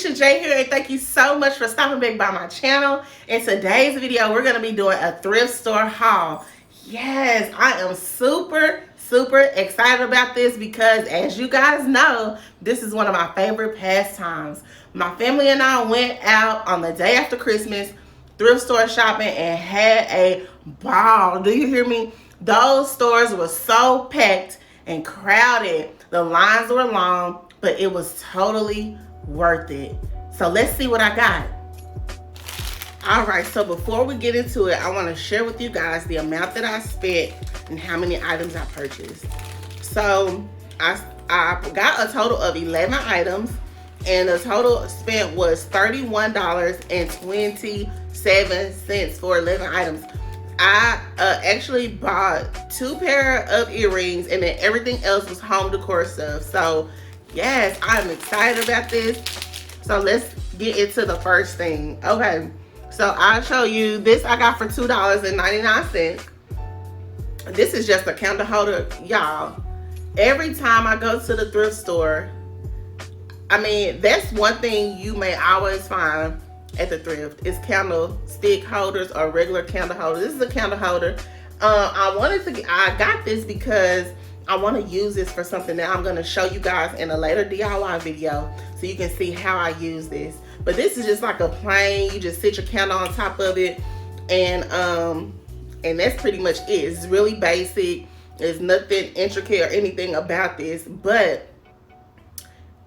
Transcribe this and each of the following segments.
Kissha J here, and thank you so much for stopping back by my channel. In today's video, we're going to be doing a thrift store haul. Yes, I am super excited about this because, as you guys know, this is one of my favorite pastimes. My family and I went out on the day after Christmas thrift store shopping and had a ball. Do you hear me? Those stores were so packed and crowded. The lines were long, but it was totally worth it. So let's see what I got. All right, so before we get into it, I want to share with you guys the amount that I spent and how many items I purchased. So I got a total of 11 items, and the total spent was $31.27 for 11 items. I actually bought 2 pair of earrings, and then everything else was home decor stuff. So yes, I'm excited about this. So let's get into the first thing. Okay, so I'll show you this. I got for $2.99. This is just a candle holder, y'all. Every time I go to the thrift store, I mean, that's one thing you may always find at the thrift is candlestick holders or regular candle holders. This is a candle holder. I got this because I want to use this for something that I'm going to show you guys in a later DIY video so you can see how I use this. But this is just like a plain, you just sit your candle on top of it, and that's pretty much it. It's really basic. There's nothing intricate or anything about this, but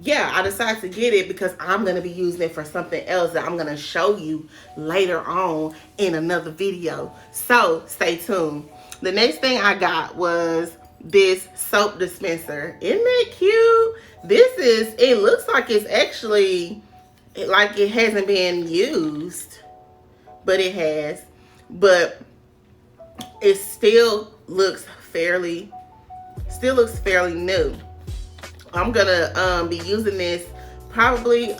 yeah, I decided to get it because I'm going to be using it for something else that I'm going to show you later on in another video. So stay tuned. The next thing I got was this soap dispenser. Isn't that cute? It looks like it's actually, like it hasn't been used, but it has. But it still looks fairly new. I'm gonna be using this probably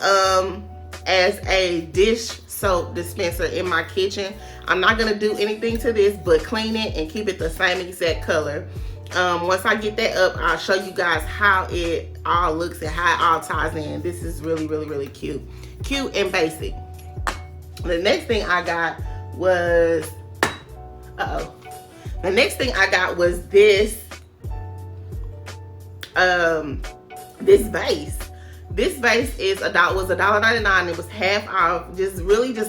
as a dish soap dispenser in my kitchen. I'm not gonna do anything to this but clean it and keep it the same exact color. Once I get that up, I'll show you guys how it all looks and how it all ties in. This is really cute and basic. The next thing I got was this this vase. This vase was $1.99. It was half off. Just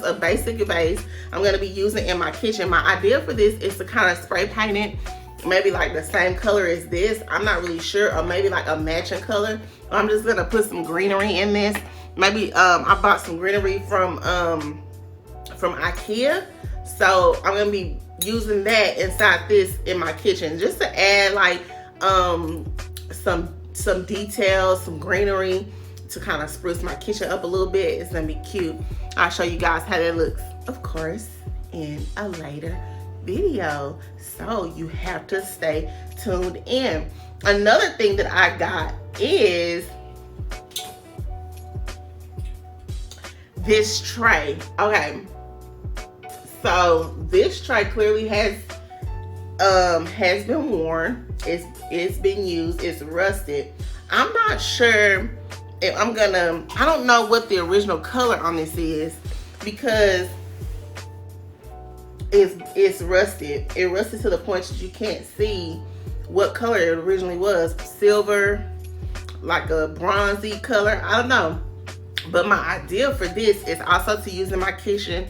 a basic vase. I'm going to be using it in my kitchen. My idea for this is to kind of spray paint it, maybe like the same color as this. I'm not really sure, or maybe like a matching color. I'm just going to put some greenery in this. Maybe I bought some greenery from IKEA. So I'm going to be using that inside this in my kitchen just to add like some details, some greenery to kind of spruce my kitchen up a little bit. It's gonna be cute. I'll show you guys how that looks, of course, in a later video. So you have to stay tuned in. Another thing that I got is this tray. Okay, so this tray clearly has been worn. It's been used. It's rusted. I'm not sure if I don't know what the original color on this is because it's rusted. It rusted to the point that you can't see what color it originally was. Silver, like a bronzy color. I don't know. But my idea for this is also to use in my kitchen.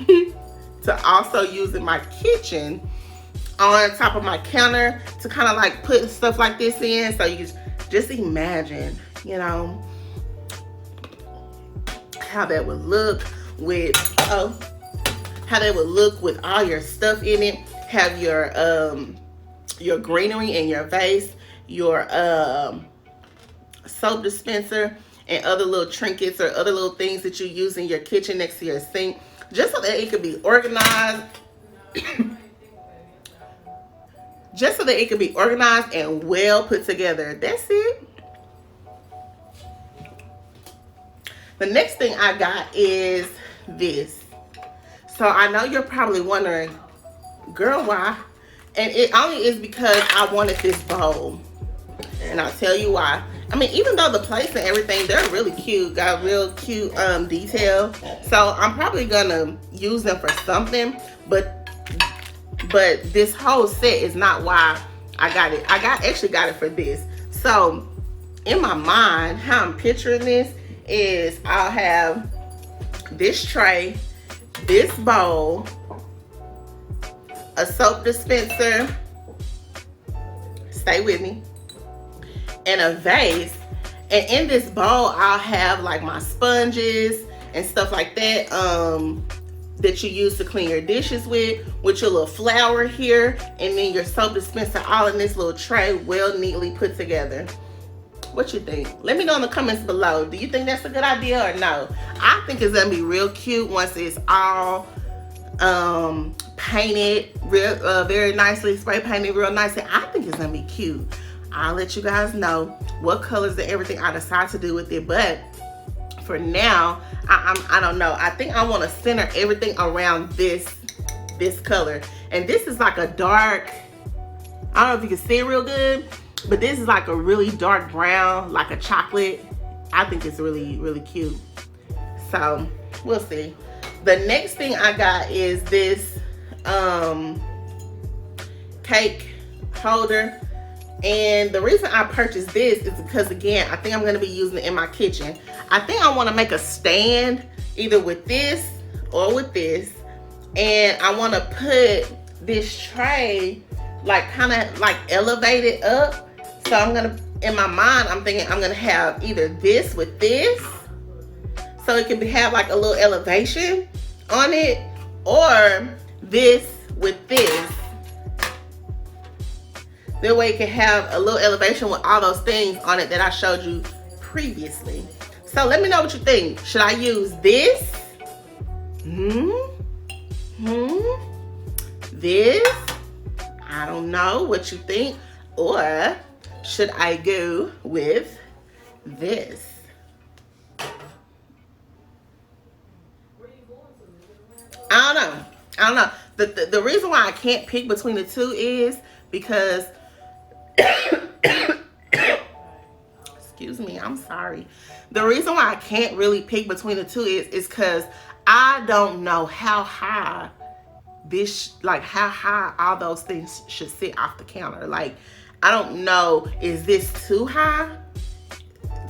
To also use in my kitchen on top of my counter to kind of like put stuff like this in. So you just imagine, you know, how that would look with all your stuff in it. Have your greenery in your vase, your soap dispenser, and other little trinkets or other little things that you use in your kitchen next to your sink, just so that it could be organized. Just so that it could be organized and well put together. That's it. The next thing I got is this. So I know you're probably wondering, girl, why? And it only is because I wanted this bowl. And I'll tell you why. I mean, even though the plates and everything, they're really cute, got real cute detail. So I'm probably gonna use them for something, but this whole set is not why I got it. I actually got it for this. So in my mind, how I'm picturing this is I'll have this tray, this bowl, a soap dispenser, stay with me, and a vase. And in this bowl, I'll have like my sponges and stuff like that that you use to clean your dishes with your little flour here, and then your soap dispenser all in this little tray, well neatly put together. What you think? Let me know in the comments below. Do you think that's a good idea or no? I think it's gonna be real cute once it's all painted real very nicely, spray painted real nicely. I think it's gonna be cute. I'll let you guys know what colors and everything I decide to do with it, but for now, I don't know. I think I want to center everything around this color, and this is like a dark, I don't know if you can see it real good, but this is like a really dark brown, like a chocolate. I think it's really, really cute. So we'll see. The next thing I got is this cake holder. And the reason I purchased this is because, again, I think I'm going to be using it in my kitchen. I think I want to make a stand either with this or with this. And I want to put this tray like kind of like elevated up. So I'm going to, in my mind, I'm thinking I'm going to have either this with this, so it can have like a little elevation on it, or this with this. That way it can have a little elevation with all those things on it that I showed you previously. So let me know what you think. Should I use this? This? I don't know what you think. Or should I go with this? I don't know. The reason why I can't pick between the two is because excuse me, I'm sorry. The reason why I can't really pick between the two is because I don't know how high how high all those things should sit off the counter. Like, I don't know, is this too high?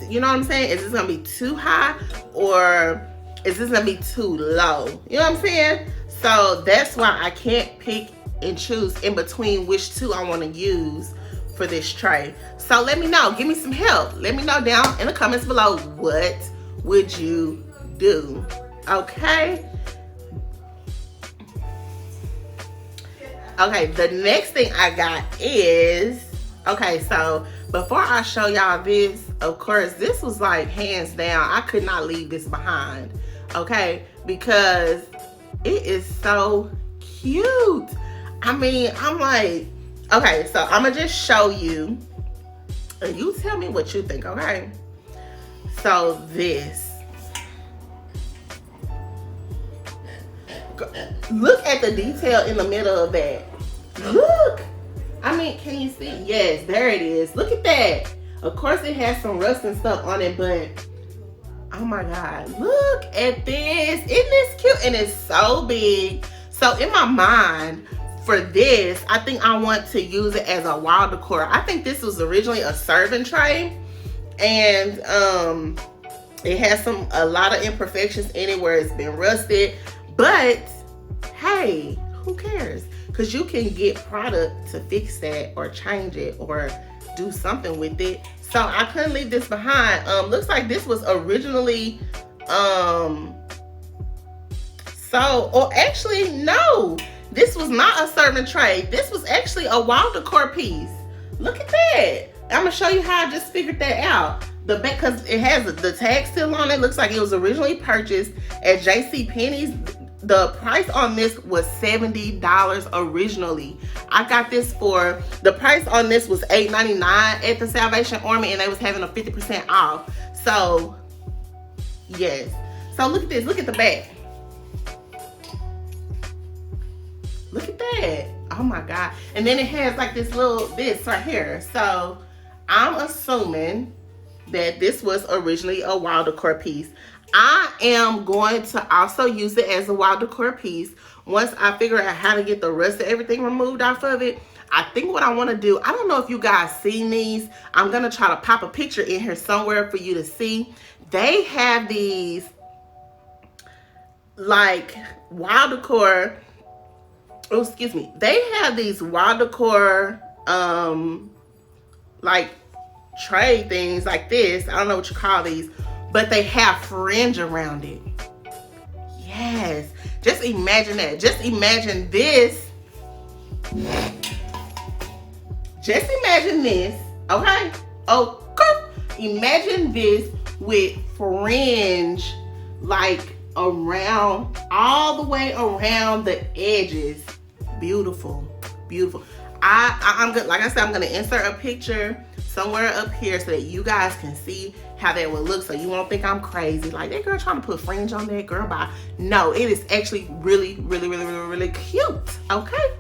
You know what I'm saying? Is this gonna be too high, or is this gonna be too low? You know what I'm saying? So that's why I can't pick and choose in between which two I want to use for this tray. So let me know, give me some help. Let me know down in the comments below, what would you do? Okay. Okay, the next thing I got is, okay, so before I show y'all this, of course, this was like hands down, I could not leave this behind, okay, because it is so cute. I mean, I'm like, okay, so I'm gonna just show you, and you tell me what you think, okay? So this, look at the detail in the middle of that. Look, I mean, can you see? Yes, there it is. Look at that. Of course, it has some rust and stuff on it, but oh my God, look at this. Isn't this cute? And it's so big. So in my mind, for this, I think I want to use it as a wall decor. I think this was originally a serving tray, and it has a lot of imperfections in it where it's been rusted, but hey, who cares? Because you can get product to fix that or change it or do something with it. So I couldn't leave this behind. Looks like this was originally or actually no, this was not a serving tray. This was actually a wall decor piece. Look at that. I'm gonna show you how I just figured that out. The back, because it has the tag still on it. Looks like it was originally purchased at JCPenney's. The price on this was $70 originally. I got this for, the price on this was $8.99 at the Salvation Army, and they was having a 50% off. So yes. So look at this, look at the back. Look at that. Oh my God. And then it has like this right here. So I'm assuming that this was originally a wall decor piece. I am going to also use it as a wall decor piece once I figure out how to get the rest of everything removed off of it. I think what I want to do, I don't know if you guys seen these. I'm going to try to pop a picture in here somewhere for you to see. They have these like wall decor, oh excuse me, they have these wall decor like tray things like this. I don't know what you call these, but they have fringe around it. Yes, just imagine that. Just imagine this. Just imagine this, okay? Imagine this with fringe like around, all the way around the edges. Beautiful, beautiful. I'm good. Like I said, I'm gonna insert a picture somewhere up here so that you guys can see how that would look, so you won't think I'm crazy. Like, that girl trying to put fringe on that, girl, bye. No, it is actually really, really, really, really, really cute, okay?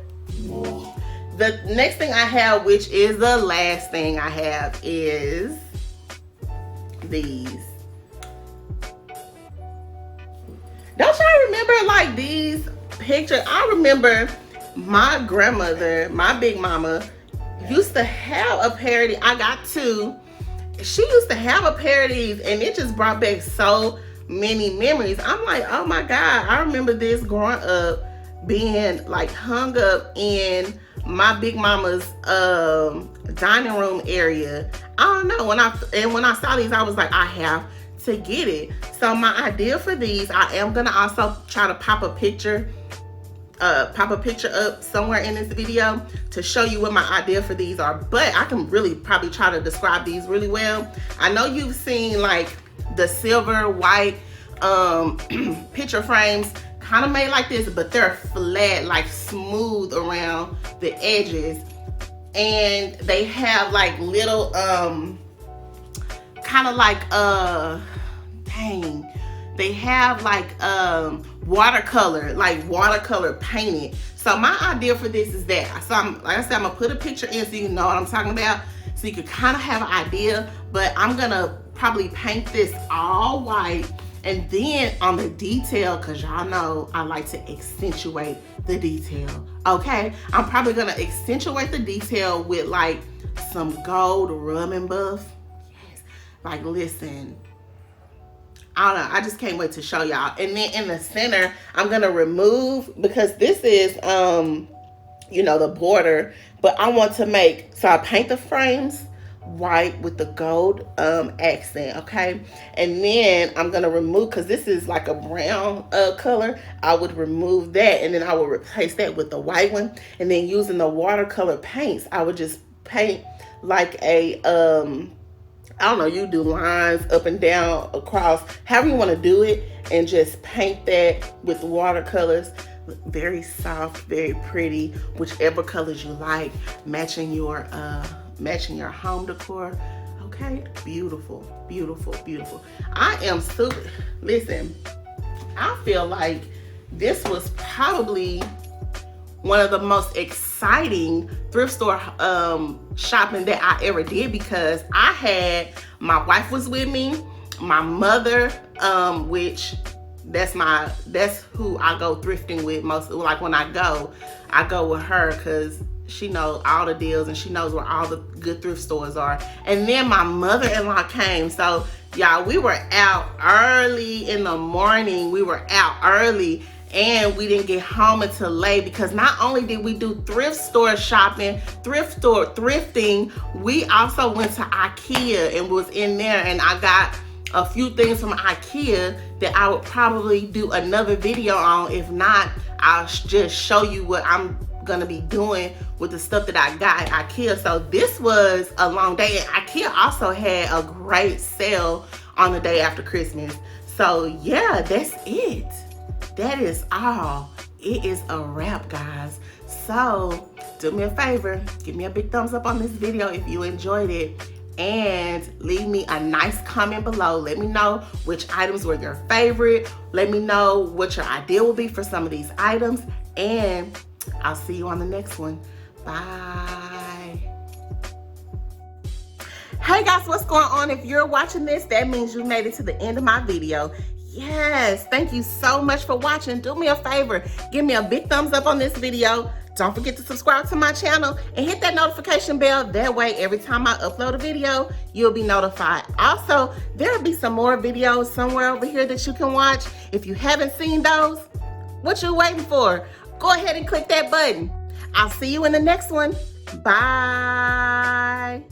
The next thing I have, which is the last thing I have, is these. Don't y'all remember like these pictures? I remember my grandmother, my big mama, used to have a pair of these. I got two. She used to have a pair of these, and it just brought back so many memories. I'm like, oh my God, I remember this growing up, being like hung up in my big mama's dining room area. I don't know, when I saw these, I was like, I have to get it. So my idea for these, I am gonna also try to pop a picture up somewhere in this video to show you what my idea for these are, but I can really probably try to describe these really well. I know you've seen like the silver white picture frames kind of made like this, but they're flat, like smooth around the edges, and they have like little kind of like they have like watercolor painted. So my idea for this is that, so like I said, I'm gonna put a picture in so you know what I'm talking about, so you can kind of have an idea. But I'm gonna probably paint this all white, and then on the detail, because y'all know I like to accentuate the detail, okay? I'm probably gonna accentuate the detail with like some gold rum and buff. Yes, like listen, I don't know, I just can't wait to show y'all. And then in the center, I'm gonna remove, because this is you know, the border, but I want to make, so I paint the frames white with the gold accent, okay? And then I'm gonna remove, because this is like a brown color, I would remove that, and then I will replace that with the white one. And then using the watercolor paints, I would just paint like a I don't know, you do lines up and down, across, however you want to do it, and just paint that with watercolors. Very soft, very pretty, whichever colors you like, matching your home decor. Okay, beautiful, beautiful, beautiful. I am super, listen, I feel like this was probably one of the most exciting thrift store shopping that I ever did, because I had, my wife was with me, my mother, which that's who I go thrifting with most. Like when I go with her, because she knows all the deals and she knows where all the good thrift stores are. And then my mother-in-law came. So y'all, we were out early in the morning. We were out early, and we didn't get home until late, because not only did we do thrift store shopping, thrifting, we also went to IKEA and was in there, and I got a few things from IKEA that I would probably do another video on. If not, I'll just show you what I'm gonna be doing with the stuff that I got at IKEA. So this was a long day, and IKEA also had a great sale on the day after Christmas. So yeah, that's it. That is all. It is a wrap, guys. So do me a favor, give me a big thumbs up on this video if you enjoyed it, and leave me a nice comment below. Let me know which items were your favorite. Let me know what your idea will be for some of these items, and I'll see you on the next one. Bye. Hey guys, what's going on? If you're watching this, that means you made it to the end of my video. Yes, thank you so much for watching. Do me a favor, give me a big thumbs up on this video. Don't forget to subscribe to my channel and hit that notification bell. That way, every time I upload a video, you'll be notified. Also, there'll be some more videos somewhere over here that you can watch. If you haven't seen those, what you waiting for? Go ahead and click that button. I'll see you in the next one. Bye.